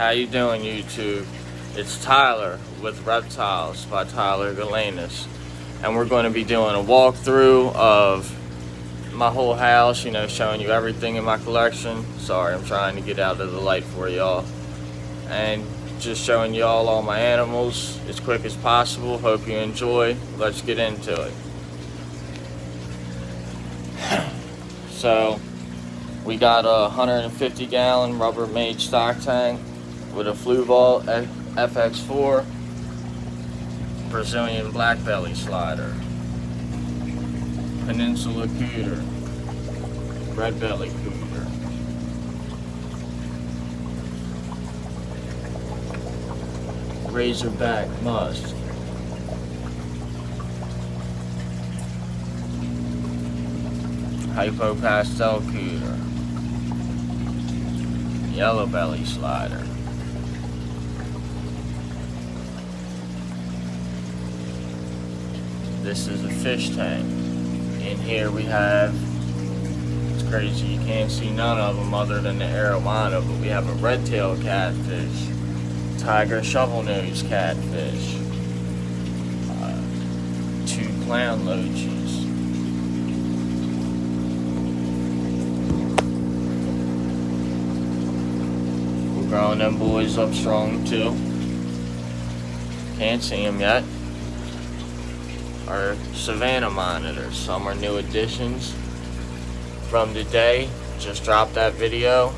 How you doing, YouTube? It's Tyler with Reptiles by Tyler Galanis, and we're going to be doing a walkthrough of my whole house, you know, showing you everything in my collection. Sorry, I'm trying to get out of the light for y'all, and just showing y'all all my animals as quick as possible. Hope you enjoy. Let's get into it. So we got a 150 gallon Rubbermaid stock tank with a Fluval FX4 Brazilian black belly slider, Peninsula Cooter, red belly cooter, Razorback musk, Hypo Pastel cooter, yellow belly slider, this is a fish tank. In here we have, it's crazy, you can't see none of them other than the arowana, but we have a red-tailed catfish, tiger shovel-nosed catfish, 2 clown loaches, we're growing them boys up strong too. Can't see them yet. Our Savannah monitors, some are new additions from today. Just dropped that video.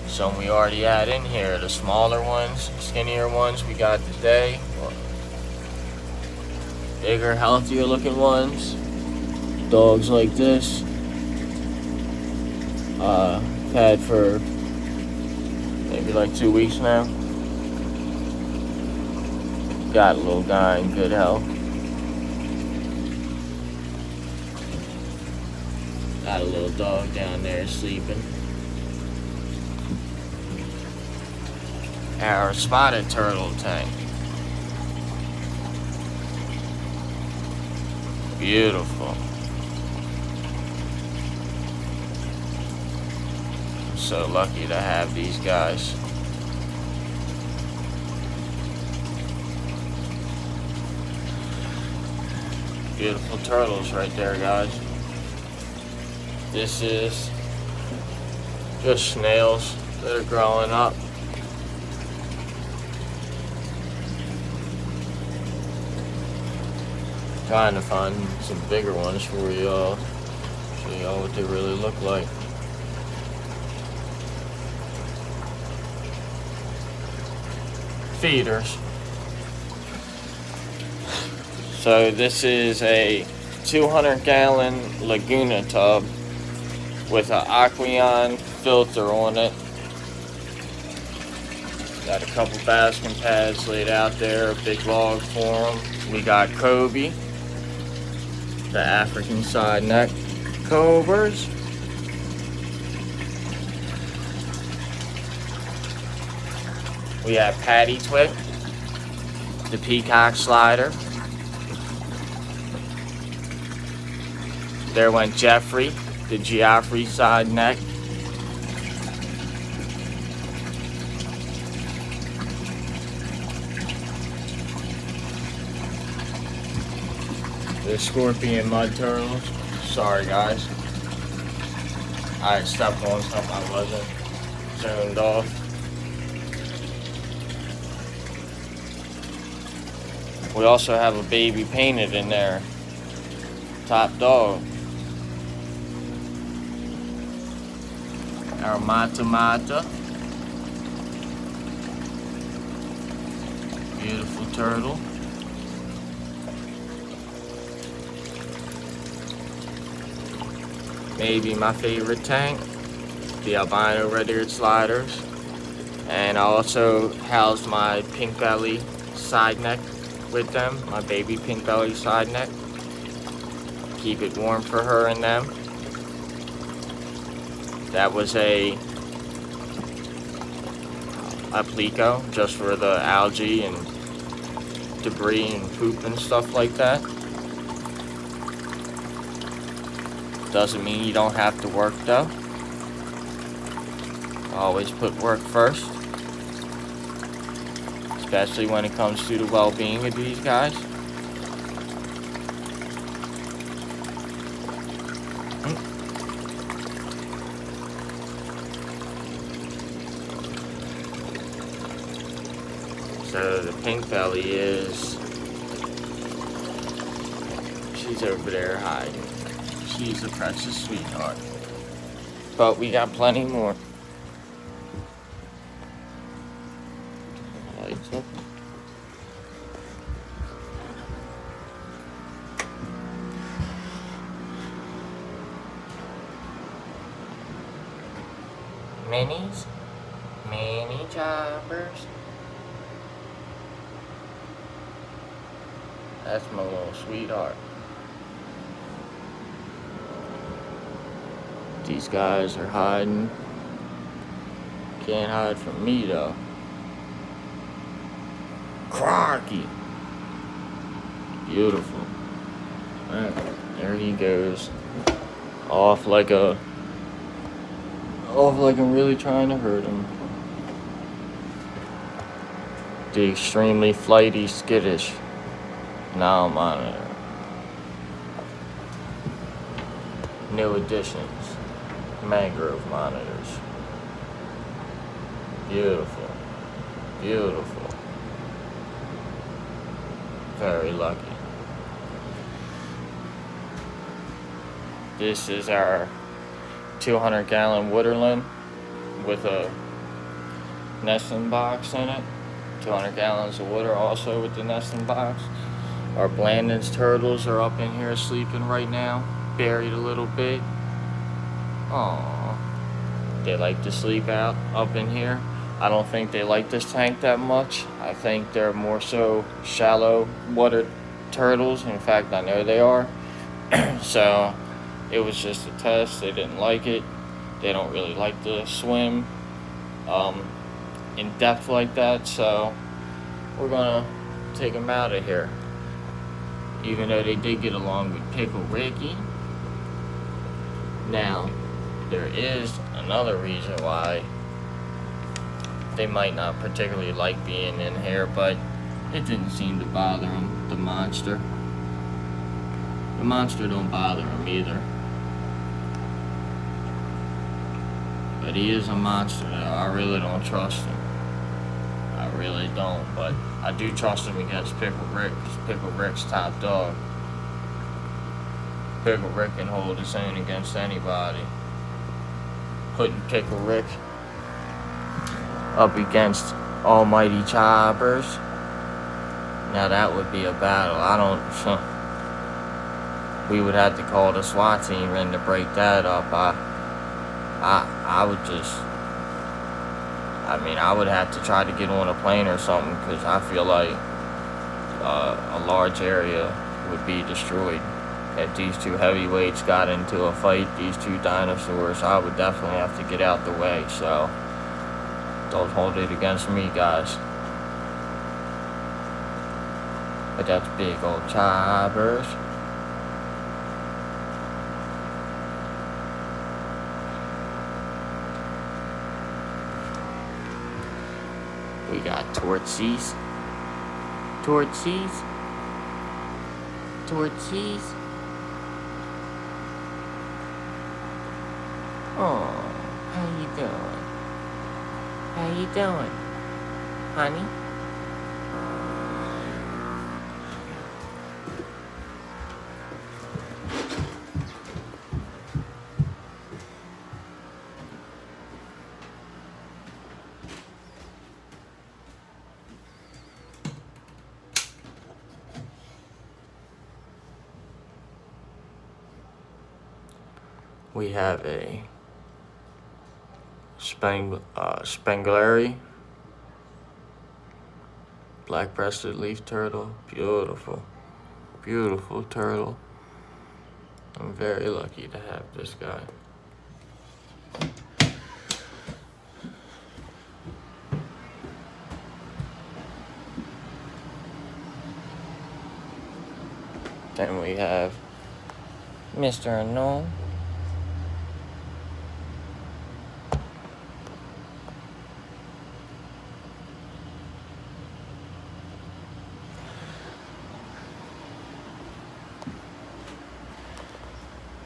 Some we already had in here. The smaller ones, skinnier ones we got today. Bigger, healthier looking ones. Dogs like this. Had for maybe like 2 weeks now. Got a little guy in good health. Got a little dog down there sleeping. Our spotted turtle tank. Beautiful. I'm so lucky to have these guys. Beautiful turtles right there, guys. This is just snails that are growing up. Trying to find some bigger ones for y'all. Show y'all what they really look like. Feeders. So this is a 200 gallon Laguna tub with an Aqueon filter on it. Got a couple basking pads laid out there, a big log for them. We got Kobe, the African side neck cobras. We have Patty Twit, the peacock slider. There went Jeffrey, the Geoffrey side neck. The scorpion mud turtles. Sorry guys. I stepped on something I wasn't zoned off. We also have a baby painted in there. Top dog. Our Mata Mata. Beautiful turtle. Maybe my favorite tank, the albino red-eared sliders. And I also housed my pink belly side neck with them, my baby pink belly side neck. Keep it warm for her and them. That was a Plico, just for the algae and debris and poop and stuff like that. Doesn't mean you don't have to work though. Always put work first. especially when it comes to the well-being of these guys. So the pink belly she's over there hiding. She's a precious sweetheart. But we got plenty more. Lights up. Minis? Mini choppers? That's my little sweetheart. These guys are hiding. Can't hide from me though. Crocky. Beautiful. Alright, there he goes. Off like I'm really trying to hurt him. The extremely flighty, skittish Nile monitor. New additions. Mangrove monitors. Beautiful. Beautiful. Very lucky. This is our 200-gallon Wooderland with a nesting box in it. 200 gallons of water also with the nesting box. Our Blandings turtles are up in here sleeping right now, buried a little bit. Aww. They like to sleep out up in here. I don't think they like this tank that much. I think they're more so shallow water turtles. In fact, I know they are. So it was just a test. They didn't like it. They don't really like to swim in depth like that. So we're gonna take them out of here. Even though they did get along with Pickle Ricky. Now, there is another reason why they might not particularly like being in here, but it didn't seem to bother him, the monster. The monster don't bother him either. But he is a monster, though. I really don't trust him. I really don't, but I do trust him against Pickle Rick, because Pickle Rick's top dog. Pickle Rick can hold his own against anybody. Putting Pickle Rick up against Almighty Choppers, now that would be a battle. We would have to call the SWAT team in to break that up. I would have to try to get on a plane or something, because I feel like a large area would be destroyed. If these two heavyweights got into a fight, these two dinosaurs, I would definitely have to get out the way. So don't hold it against me, guys. But that's big old Choppers. We got Torchies. Torchies. Torchies. Oh, how you doing? How you doing, honey? We have a Spengleri, black-breasted leaf turtle. Beautiful, beautiful turtle. I'm very lucky to have this guy. Then we have Mr. Unknown.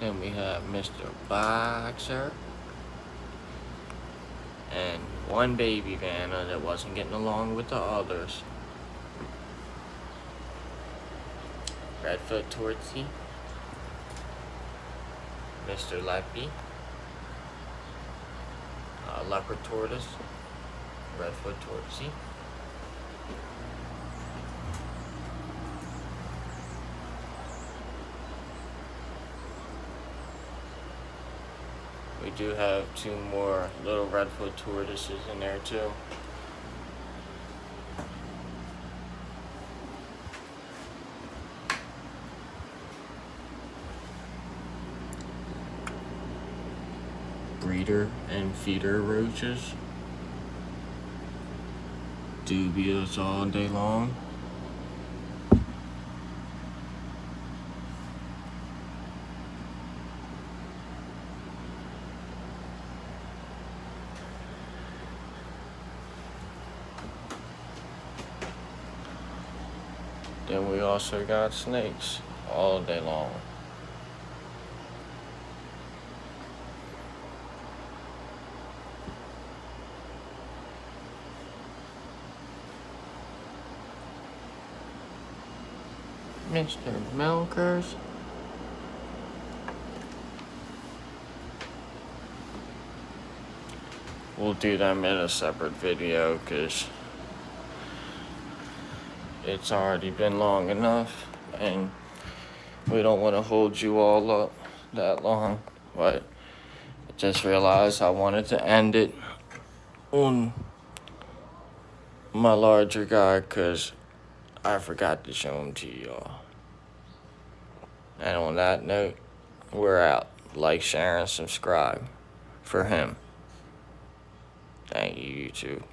Then we have Mr. Boxer. And one baby Vanna that wasn't getting along with the others. Redfoot Tortsy. Mr. Leppy. Leopard Tortoise. Redfoot Tortsy. We do have 2 more little Redfoot tortoises in there too. Breeder and feeder roaches. Dubious all day long. Then we also got snakes all day long. Mr. Milkers. We'll do them in a separate video because it's already been long enough and we don't want to hold you all up that long. But I just realized I wanted to end it on my larger guy because I forgot to show him to y'all. And on that note, we're out. Like, share, and subscribe for him. Thank you, YouTube.